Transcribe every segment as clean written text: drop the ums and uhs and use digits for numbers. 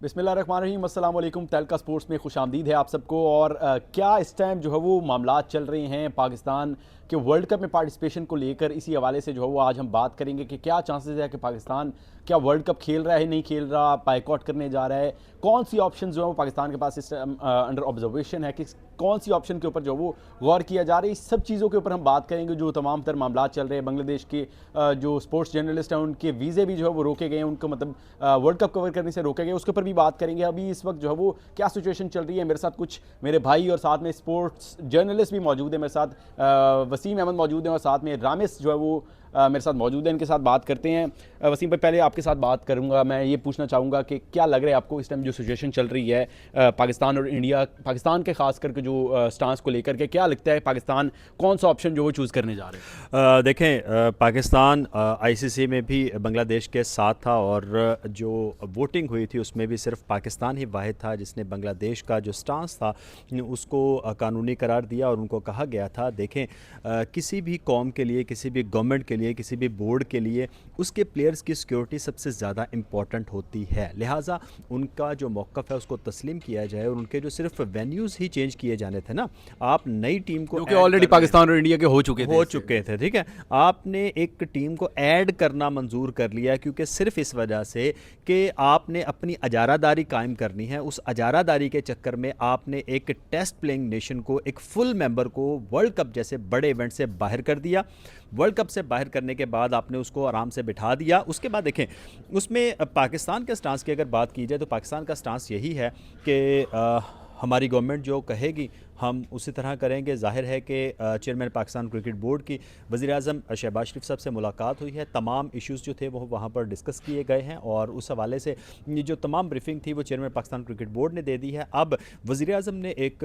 बिस्मिल्लाहिर्रहमानिर्रहीम, अस्सलाम वालेकुम। तहलका स्पोर्ट्स में खुशामदीद है आप सबको। और क्या इस टाइम जो है वो मामलात चल रहे हैं पाकिस्तान के वर्ल्ड कप में पार्टिसिपेशन को लेकर, इसी हवाले से जो है वो आज हम बात करेंगे कि क्या चांसेस है कि पाकिस्तान क्या वर्ल्ड कप खेल रहा है, नहीं खेल रहा, बाइकआउट करने जा रहा है, कौन सी ऑप्शन जो है वो पाकिस्तान के पास इस टाइम अंडर ऑब्जर्वेशन है कि कौन सी ऑप्शन के ऊपर जो वो गौर किया जा रहा है। इस सब चीज़ों के ऊपर हम बात करेंगे। जो तमाम तर मामलात चल रहे हैं, बांग्लादेश के जो स्पोर्ट्स जर्नलिस्ट हैं उनके वीज़े भी जो है वो रोके गए हैं, उनको मतलब वर्ल्ड कप कवर करने से रोके गए, उसके ऊपर भी बात करेंगे। अभी इस वक्त जो है वो क्या सिचुएशन चल रही है। मेरे साथ कुछ मेरे भाई और साथ में स्पोर्ट्स जर्नलिस्ट भी मौजूद है। मेरे साथ वसीम अहमद मौजूद हैं और साथ में रामिस जो है वो मेरे साथ मौजूद है। इनके साथ बात करते हैं। वसीम भाई, पहले आपके साथ बात करूंगा। मैं ये पूछना चाहूँगा कि क्या लग रहा है आपको इस टाइम जो सिचुएशन चल रही है पाकिस्तान और इंडिया, पाकिस्तान के खास करके जो स्टांस को लेकर के, क्या लगता है पाकिस्तान कौन सा ऑप्शन जो वो चूज़ करने जा रहे हैं? देखें, पाकिस्तान आईसीसी में भी बांग्लादेश के साथ था और जो वोटिंग हुई थी उसमें भी सिर्फ पाकिस्तान ही वाहिद था जिसने बांग्लादेश का जो स्टांस था उसको कानूनी करार दिया। और उनको कहा गया था, देखें, किसी भी कौम के लिए, किसी भी गवर्नमेंट के लिए, किसी भी बोर्ड के लिए उसके प्लेयर्स की सिक्योरिटी सबसे ज़्यादा इंपॉर्टेंट होती है। लिहाजा उनका जो मौक़िफ़ है उसको तस्लीम किया जाए और उनके जो सिर्फ वेन्यूज़ ही चेंज किए जाने थे ना, आप नई टीम को क्योंकि ऑलरेडी पाकिस्तान और इंडिया के हो चुके थे, ठीक है, आपने एक टीम को ऐड करना मंजूर कर लिया क्योंकि सिर्फ इस वजह से कि आपने अपनी अजारादारी कायम करनी है। उस अजारादारी के चक्कर में आपने एक टेस्ट प्लेइंग नेशन को, एक फुल मेंबर को वर्ल्ड कप जैसे बड़े इवेंट से बाहर कर दिया। वर्ल्ड कप से बाहर करने के बाद आपने उसको आराम से बिठा दिया। उसके बाद देखें, उसमें पाकिस्तान के स्टांस की अगर बात की जाए तो पाकिस्तान का स्टांस यही है कि हमारी गवर्नमेंट जो कहेगी हम उसी तरह करेंगे। जाहिर है कि चेयरमैन पाकिस्तान क्रिकेट बोर्ड की वज़ीर-ए-आज़म शहबाज शरीफ साहब से मुलाकात हुई है। तमाम इश्यूज़ जो थे वो वहाँ पर डिस्कस किए गए हैं और उस हवाले से ये जो तमाम ब्रीफिंग थी वो चेयरमैन पाकिस्तान क्रिकेट बोर्ड ने दे दी है। अब वज़ीर-ए-आज़म ने एक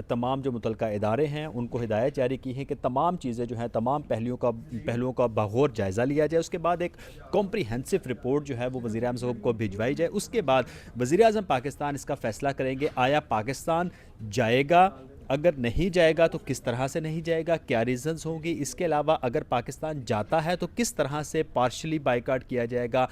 तमाम जो मुतल्लिका इदारे हैं उनको हिदायत जारी की है कि तमाम चीज़ें जो हैं, तमाम पहलुओं का बगौर जायज़ा लिया जाए। उसके बाद एक कॉम्प्रीहेंसिव रिपोर्ट जो है वो वज़ीर-ए-आज़म साहब को भिजवाई जाए। उसके बाद वज़ीर-ए-आज़म पाकिस्तान इसका फ़ैसला करेंगे, आया पाकिस्तान जाएगा, अगर नहीं जाएगा तो किस तरह से नहीं जाएगा, क्या रीज़न्स होंगी। इसके अलावा अगर पाकिस्तान जाता है तो किस तरह से पार्शली बाइकआउट किया जाएगा,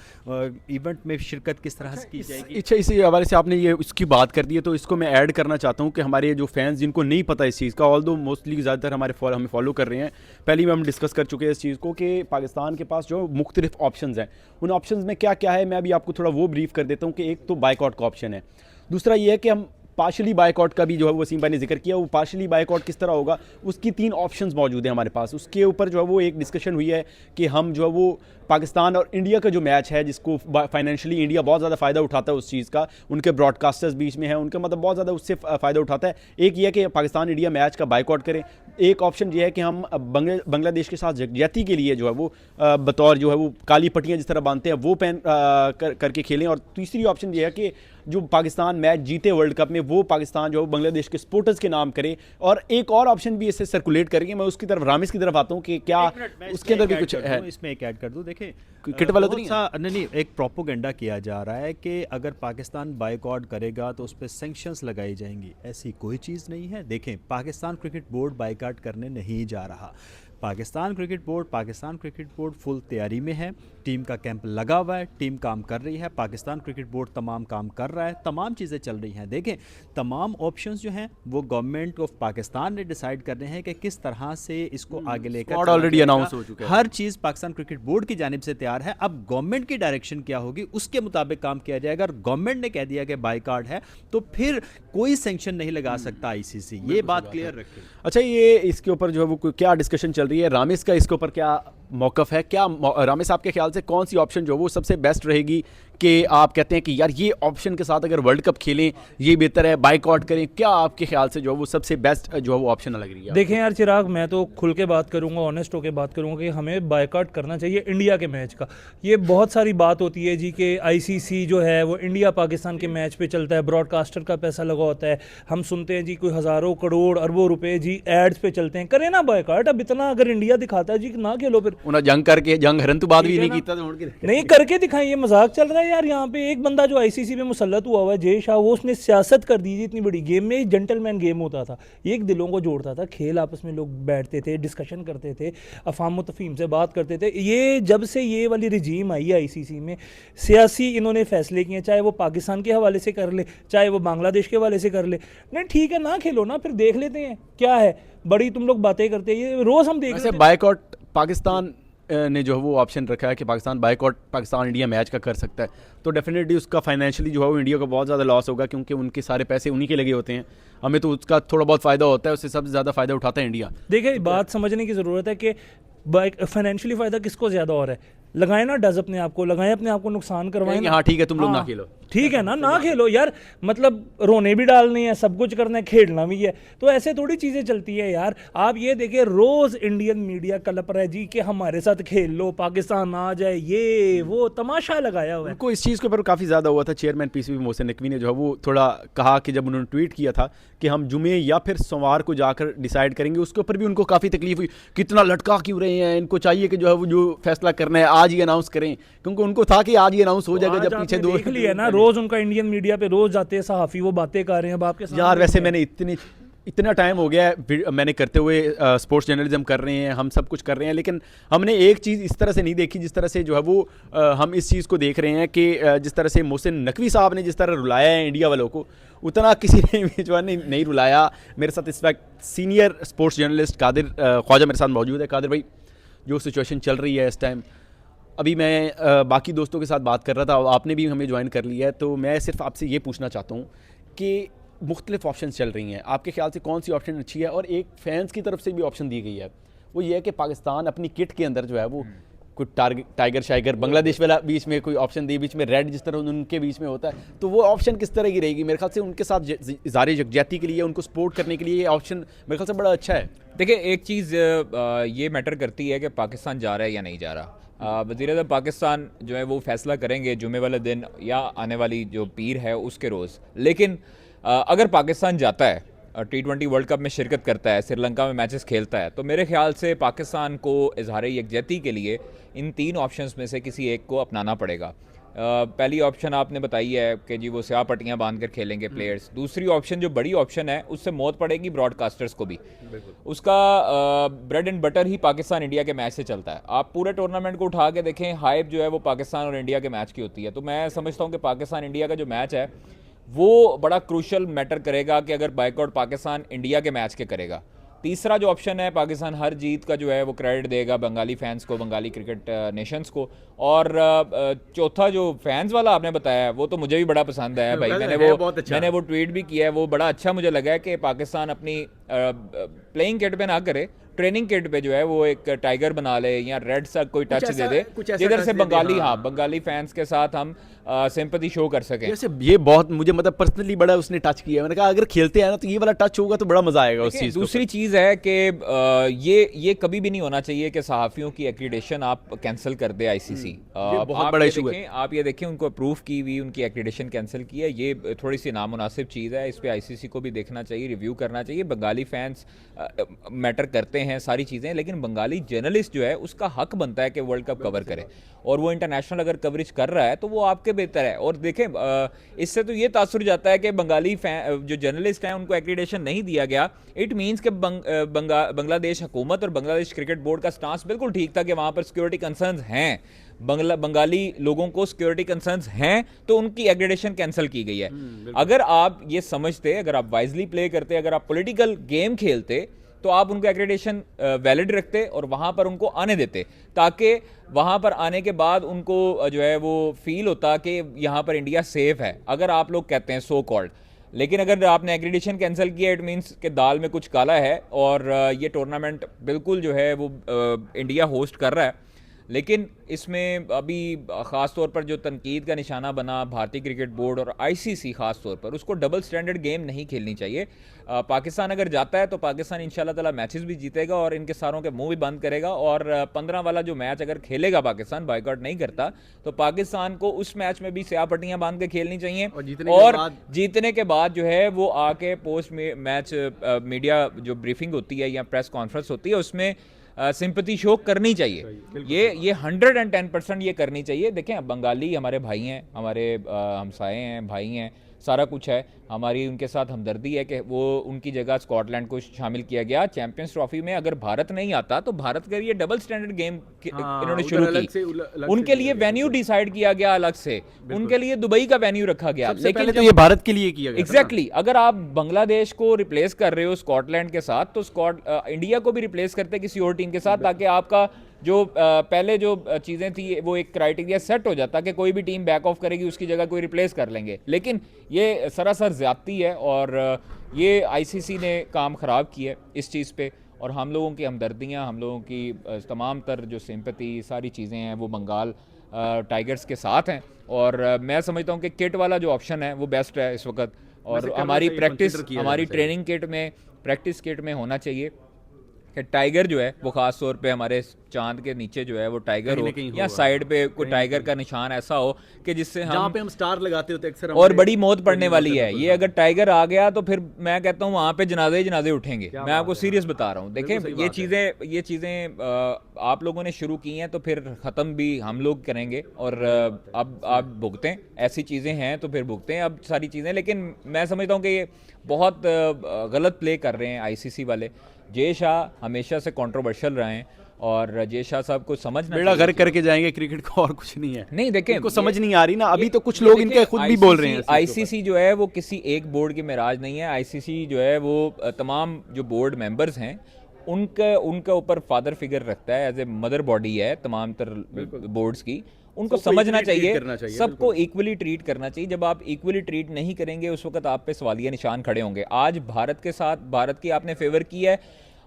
इवेंट में शिरकत किस तरह से की जाएगी। अच्छा, इसी हवाले से आपने ये उसकी बात कर दी है तो इसको मैं ऐड करना चाहता हूँ कि हमारे जो फैंस जिनको नहीं पता इस चीज़ का, ऑल्दो मोस्टली ज़्यादातर हमें फॉलो कर रहे हैं, पहले भी हम डिस्कस कर चुके हैं इस चीज़ को कि पाकिस्तान के पास जो मुख्तलिफ ऑप्शंस हैं, उन ऑप्शंस में क्या क्या है मैं अभी आपको थोड़ा वो ब्रीफ कर देता हूँ कि एक तो बाइकआउट का ऑप्शन है, दूसरा ये है कि हम पार्शली बाइकआउट का भी जो है वसीम भाई ने जिक्र किया। वो पार्शली बाइकआउट किस तरह होगा, उसकी 3 ऑप्शंस मौजूद हैं हमारे पास। उसके ऊपर जो है वो एक डिस्कशन हुई है कि हम जो है वो पाकिस्तान और इंडिया का जो मैच है, जिसको फाइनेंशियली इंडिया बहुत ज़्यादा फ़ायदा उठाता है उस चीज़ का, उनके ब्रॉडकास्टर्स बीच में है, उनका मतलब बहुत ज़्यादा उससे फ़ायदा उठाता है। एक ये है कि पाकिस्तान इंडिया मैच का बाइकआउट करें। एक ऑप्शन ये है कि हम बांग्लादेश के साथ यकजहती के लिए जो है वो बतौर जो है वो काली पट्टियाँ जिस तरह बांधते हैं वो पहन करके खेलें। और तीसरी ऑप्शन ये है कि जो पाकिस्तान मैच जीते वर्ल्ड कप में वो पाकिस्तान जो बांग्लादेश के सपोर्टर्स के नाम करे। और एक और ऑप्शन भी इससे सर्कुलेट करेंगे। मैं उसकी तरफ, रामिस की तरफ आता हूँ कि क्या उसके अंदर भी कुछ है। इसमें एक ऐड कर दूँ, देखें, क्रिकेट वाला तो नहीं, एक प्रोपोगेंडा किया जा रहा है कि अगर पाकिस्तान बाइकआउट करेगा तो उस पर सैंक्शंस लगाई जाएंगी। ऐसी कोई चीज़ नहीं है। देखें, पाकिस्तान क्रिकेट बोर्ड बाइकआउट करने नहीं जा रहा। पाकिस्तान क्रिकेट बोर्ड फुल तैयारी में है। टीम का कैंप लगा हुआ है, टीम काम कर रही है, पाकिस्तान क्रिकेट बोर्ड तमाम काम कर रहा है, तमाम चीज़ें चल रही हैं। देखें, तमाम ऑप्शंस जो हैं वो गवर्नमेंट ऑफ पाकिस्तान ने डिसाइड करने हैं कि किस तरह से इसको आगे लेकर ऑलरेडी अनाउंस हो चुका है। हर चीज़ पाकिस्तान क्रिकेट बोर्ड की जानिब से तैयार है। अब गवर्नमेंट की डायरेक्शन क्या होगी उसके मुताबिक काम किया जाएगा। अगर गवर्नमेंट ने कह दिया कि बाइकआउट है तो फिर कोई सैंक्शन नहीं लगा सकता आईसीसी। ये बात क्लियर रखें। अच्छा, ये इसके ऊपर जो है वो क्या डिस्कशन चल रही है, रामिस का इसके ऊपर क्या मौक़िफ़ है? क्या रामिस आपके ख्याल से कौन सी ऑप्शन जो वो सबसे बेस्ट रहेगी कि आप कहते हैं कि यार ये ऑप्शन के साथ अगर वर्ल्ड कप खेलें ये बेहतर है, बाइकआउट करें? क्या आपके ख्याल से जो है वो सबसे बेस्ट जो है वो ऑप्शन लग रही है? देखें यार चिराग, मैं तो खुल के बात करूंगा, ऑनेस्ट होकर बात करूंगा कि हमें बाइकआउट करना चाहिए इंडिया के मैच का। ये बहुत सारी बात होती है जी कि आईसीसी जो है वो इंडिया पाकिस्तान के मैच पे चलता है, ब्रॉडकास्टर का पैसा लगा होता है, हम सुनते हैं जी कोई हज़ारों करोड़ अरबों रुपए जी एड्स पे चलते हैं। करें ना बाइकआउट। अब इतना अगर इंडिया दिखाता है जी ना खेलो, फिर उन्हें जंग करके जंग हरन तो बाद भी नहीं किया, नहीं करके दिखाएं। ये मजाक चल रहा है है यार, यहाँ पे एक बंदा जो आईसीसी में मुसल्लत हुआ है जय शाह, वो उसने सियासत कर दी थी इतनी बड़ी गेम में। एक जेंटलमैन गेम होता था, एक दिलों को जोड़ता था, खेल आपस में लोग बैठते थे, डिस्कशन करते थे, अफाम तफहीम से बात करते थे। ये जब से ये वाली रिजीम आई है आईसीसी में, सियासी इन्होंने फैसले किए, चाहे वो पाकिस्तान के हवाले से कर ले, चाहे वो बांग्लादेश के हवाले से कर ले। नहीं ठीक है, ना खेलो ना, फिर देख लेते हैं क्या है। बड़ी तुम लोग बातें करते हैं, ये रोज़ हम देख वैसे लेते हैं। बायकॉट पाकिस्तान ने जो है वो ऑप्शन रखा है कि Pakistan boycott Pakistan India match का कर सकता है, तो डेफिनेटली उसका फाइनेंशियली जो है वो इंडिया को बहुत ज़्यादा लॉस होगा, क्योंकि उनके सारे पैसे उन्हीं के लगे होते हैं। हमें तो उसका थोड़ा बहुत फ़ायदा होता है, उससे सबसे ज़्यादा फ़ायदा उठाता है इंडिया। देखिए, बात समझने की ज़रूरत है कि फाइनेंशियली फ़ायदा किसको ज़्यादा हो रहा है। लगाए ना डज अपने आप को, लगाएं अपने आप को, नुकसान करवाएं ना। हाँ ठीक है, तुम लोग ना हाँ, खेलो, ठीक है ना खेलो यार, मतलब रोने भी डालने हैं, सब कुछ करना है, खेलना भी है, तो ऐसे थोड़ी चीज़ें चलती है यार। आप ये देखिए, रोज़ इंडियन मीडिया कलप रहा है जी कि हमारे साथ खेल लो, पाकिस्तान आ जाए, ये वो तमाशा लगाया हुआ है। उनको इस चीज़ के ऊपर काफ़ी ज़्यादा हुआ था। चेयरमैन पीसीबी मोहसिन नकवी ने जो है वो थोड़ा कहा कि जब उन्होंने ट्वीट किया था कि हम जुमे या फिर सोमवार को जाकर डिसाइड करेंगे, उसके ऊपर भी उनको काफ़ी तकलीफ हुई। कितना लटका क्यों रहे हैं, इनको चाहिए कि जो है वो जो फैसला करना है आज ही अनाउंस करें, क्योंकि उनको था कि आज ही अनाउंस हो जाएगा। जब पीछे देख लिया ना, रोज़ उनका इंडियन मीडिया पे रोज़ जाते हैं सहाफ़ी, वो बातें कर रहे हैं बाप के सामने। यार वैसे मैंने इतना टाइम हो गया है मैंने करते हुए, स्पोर्ट्स जर्नलिज्म कर रहे हैं, हम सब कुछ कर रहे हैं, लेकिन हमने एक चीज़ इस तरह से नहीं देखी जिस तरह से जो है वो हम इस चीज़ को देख रहे हैं कि जिस तरह से मोहसिन नकवी साहब ने जिस तरह रुलाया है इंडिया वालों को, उतना किसी ने भी जो है नहीं रुलाया। मेरे साथ इस वक्त senior sports journalist Qadir Khwaja मेरे साथ मौजूद है। कादिर भाई, जो सिचुएशन चल रही है इस टाइम, अभी मैं बाकी दोस्तों के साथ बात कर रहा था, आपने भी हमें ज्वाइन कर लिया है, तो मैं सिर्फ आपसे ये पूछना चाहता हूँ कि मुख्तलिफ ऑप्शन चल रही हैं, आपके ख्याल से कौन सी ऑप्शन अच्छी है? और एक फैंस की तरफ से भी ऑप्शन दी गई है, वो ये है कि पाकिस्तान अपनी किट के अंदर जो है वो कुछ टाइगर शाइगर बांग्लादेश वाला बीच में कोई ऑप्शन दे, बीच में रेड जिस तरह उनके बीच में होता है, तो वो ऑप्शन किस तरह की रहेगी? मेरे ख्याल से उनके साथ इज़हार यकजहती के लिए, उनको सपोर्ट करने के लिए ये ऑप्शन मेरे ख्याल से बड़ा अच्छा है। देखिए, एक चीज़ ये मैटर करती है कि पाकिस्तान जा रहा है या नहीं जा रहा। वज़ीर-ए-आज़म पाकिस्तान जो है वो फैसला करेंगे जुमे वाले दिन या आने वाली जो पीर है उसके रोज़। लेकिन अगर पाकिस्तान जाता है, T20 वर्ल्ड कप में शिरकत करता है, श्रीलंका में मैचेस खेलता है, तो मेरे ख्याल से पाकिस्तान को इजहार यकजहती के लिए इन तीन ऑप्शंस में से किसी एक को अपनाना पड़ेगा। पहली ऑप्शन आपने बताई है कि जी वो स्याह पट्टियाँ बांध कर खेलेंगे प्लेयर्स। दूसरी ऑप्शन जो बड़ी ऑप्शन है, उससे मौत पड़ेगी ब्रॉडकास्टर्स को भी। उसका bread and butter he Pakistan India के मैच से चलता है। आप पूरे टूर्नामेंट को उठा के देखें, हाइप जो है वो पाकिस्तान और इंडिया के मैच की होती है। तो मैं समझता हूँ कि पाकिस्तान इंडिया का जो मैच है वो बड़ा क्रूशल मैटर करेगा कि अगर बाइकआउट पाकिस्तान इंडिया के मैच के करेगा। तीसरा जो ऑप्शन है, पाकिस्तान हर जीत का जो है वो क्रेडिट देगा बंगाली फैंस को, बंगाली क्रिकेट नेशंस को। और चौथा जो फैंस वाला आपने बताया है, वो तो मुझे भी बड़ा पसंद है भाई। मैंने वो ट्वीट भी किया है, वो बड़ा अच्छा मुझे लगा है कि पाकिस्तान अपनी प्लेइंग किट पे ना करे, ट्रेनिंग किट पे जो है वो एक टाइगर बना ले या रेड सा कोई टच दे दे, जिधर से बंगाली बंगाली फैंस के साथ हम सिंपैथी शो कर सकें। जैसे ये बहुत मुझे मतलब पर्सनली बड़ा उसने टच किया। मैंने कहा अगर खेलते हैं ना तो ये वाला टच होगा तो बड़ा मजा आएगा उस चीज़। दूसरी चीज़ है कि ये कभी भी नहीं होना चाहिए कि सहाफ़ियों की एक्रीडेशन आप कैंसिल कर दे आईसीसी। बहुत बड़ा इशू है। आप ये देखें, उनको अप्रूव की हुई उनकी एक्रीडेशन कैंसिल की है, ये थोड़ी सी नामुनासिब चीज़ है। इस पर आईसीसी को भी देखना चाहिए, रिव्यू करना चाहिए। बंगाली फैंस मैटर करते हैं सारी चीज़ें, लेकिन बंगाली जर्नलिस्ट जो है उसका हक बनता है कि वर्ल्ड कप कवर करे, और वो इंटरनेशनल अगर कवरेज कर रहा है तो वो आपके बेहतर है। और देखें, इससे तो ये तासुर जाता है कि बंगाली जो जर्नलिस्ट हैं उनको एक्रीडेशन नहीं दिया गया। इट मीन्स कि बांग्लादेश हुकूमत और बांग्लादेश क्रिकेट बोर्ड का स्टांस बिल्कुल ठीक था कि वहाँ पर सिक्योरिटी कंसर्न्स हैं, बंगाली लोगों को सिक्योरिटी कंसर्न्स हैं, तो उनकी एक्रीडेशन कैंसिल की गई है। अगर आप ये समझते, अगर आप वाइजली प्ले करते, अगर आप पॉलिटिकल गेम खेलते, तो आप उनको एक्रेडिटेशन वैलिड रखते और वहाँ पर उनको आने देते, ताकि वहाँ पर आने के बाद उनको जो है वो फील होता कि यहाँ पर इंडिया सेफ है। अगर आप लोग कहते हैं सो कॉल्ड, लेकिन अगर आपने एक्रेडिटेशन कैंसिल किया, इट मीन्स कि दाल में कुछ काला है और ये टूर्नामेंट बिल्कुल जो है वो इंडिया होस्ट कर रहा है। लेकिन इसमें अभी ख़ास तौर पर जो तनकीद का निशाना बना भारतीय क्रिकेट बोर्ड और आईसीसी ख़ास तौर पर, उसको डबल स्टैंडर्ड गेम नहीं खेलनी चाहिए। पाकिस्तान अगर जाता है तो पाकिस्तान इंशाल्लाह ताला मैचेस भी जीतेगा और इनके सारों के मुंह भी बंद करेगा। और 15 वाला जो मैच अगर खेलेगा पाकिस्तान, बायकॉट नहीं करता, तो पाकिस्तान को उस मैच में भी स्याह पट्टियाँ बांध के खेलनी चाहिए। और जीतने के बाद जो है वो आके पोस्ट मैच मीडिया जो ब्रीफिंग होती है या प्रेस कॉन्फ्रेंस होती है, उसमें सिंपैथी शो करनी चाहिए। ये 110% ये करनी चाहिए। देखें, बंगाली हमारे भाई हैं, हमारे हमसाए हैं, भाई हैं, सारा कुछ है, हमारी उनके साथ हमदर्दी है कि वो उनकी जगह स्कॉटलैंड को शामिल किया गया चैंपियंस ट्रॉफी में। अगर भारत नहीं आता तो भारत के लिए डबल स्टैंडर्ड गेम इन्होंने शुरू की, उनके लिए वेन्यू डिसाइड किया गया अलग से, उनके लिए दुबई का वेन्यू रखा गया। लेकिन तो ये भारत के लिए किया गया एग्जैक्टली अगर आप बांग्लादेश को रिप्लेस कर रहे हो स्कॉटलैंड के साथ, तो इंडिया को भी रिप्लेस करते किसी और टीम के साथ, ताकि आपका जो पहले जो चीज़ें थी वो एक क्राइटेरिया सेट हो जाता कि कोई भी टीम बैक ऑफ करेगी उसकी जगह कोई रिप्लेस कर लेंगे। लेकिन ये सरासर ज़्यादती है और ये आईसीसी ने काम ख़राब किया है इस चीज़ पे, और हम लोगों की हमदर्दियाँ, हम लोगों की तमाम तर जो सिंपैथी सारी चीज़ें हैं वो बंगाल टाइगर्स के साथ हैं। और मैं समझता हूँ कि किट वाला जो ऑप्शन है वो बेस्ट है इस वक्त, और हमारी प्रैक्टिस, हमारी ट्रेनिंग किट में, प्रैक्टिस किट में होना चाहिए कि टाइगर जो है वो ख़ास तौर पे हमारे चांद के नीचे जो है वो टाइगर हो, या साइड पे कोई टाइगर का निशान ऐसा हो कि जिससे जहाँ पे हम स्टार लगाते होते अक्सर, और बड़ी मौत पड़ने वाली है ये। अगर टाइगर आ गया तो फिर मैं कहता हूँ वहाँ पे जनाजे जनाजे उठेंगे, मैं आपको सीरियस बता रहा हूँ। देखें, ये चीज़ें आप लोगों ने शुरू की हैं तो फिर ख़त्म भी हम लोग करेंगे, और अब आप भुगतें, ऐसी चीज़ें हैं तो फिर भुगतें अब सारी चीज़ें। लेकिन मैं समझता हूँ कि ये बहुत गलत प्ले कर रहे हैं आईसीसी वाले। जय शाह हमेशा से कंट्रोवर्शियल रहे हैं, और जय शाह साहब को समझना बेड़ा घर करके जाएंगे क्रिकेट को, और कुछ नहीं है। नहीं, देखें, इनको समझ नहीं आ रही ना अभी, तो कुछ लोग इनके खुद भी बोल रहे हैं। आईसीसी जो है वो किसी एक बोर्ड की मेराज नहीं है। आईसीसी जो है वो तमाम जो बोर्ड मेंबर्स हैं उनका ऊपर फादर फिगर रखता है, एज ए मदर बॉडी है तमाम तर बोर्ड्स की। उनको समझना चाहिए, सबको इक्वली ट्रीट करना चाहिए। जब आप इक्वली ट्रीट नहीं करेंगे उस वक्त आप पे सवालिया निशान खड़े होंगे। आज भारत के साथ, भारत की आपने फेवर की है,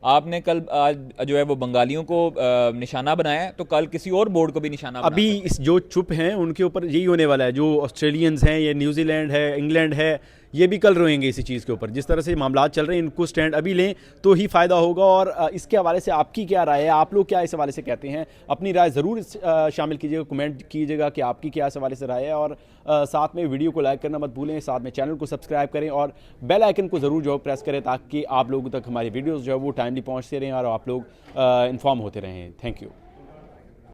आपने कल आज जो है वो बंगालियों को निशाना बनाया, तो कल किसी और बोर्ड को भी निशाना अभी इस जो चुप हैं उनके ऊपर यही होने वाला है। जो ऑस्ट्रेलियंस हैं, ये न्यूजीलैंड है, इंग्लैंड है, ये भी कल रोएंगे इसी चीज़ के ऊपर। जिस तरह से मामला चल रहे हैं, इनको स्टैंड अभी लें तो ही फ़ायदा होगा। और इसके हवाले से आपकी क्या राय है, आप लोग क्या इस हवाले से कहते हैं? अपनी राय ज़रूर शामिल कीजिएगा, कमेंट कीजिएगा कि आपकी क्या इस हवाले से राय है। और साथ में वीडियो को लाइक करना मत भूलें, साथ में चैनल को सब्सक्राइब करें और बेल आइकन को ज़रूर जो प्रेस करें, ताकि आप लोगों तक हमारी वीडियोज़ जो है वो टाइमली पहुँचते रहें और आप लोग इन्फॉर्म होते रहें। Thank you.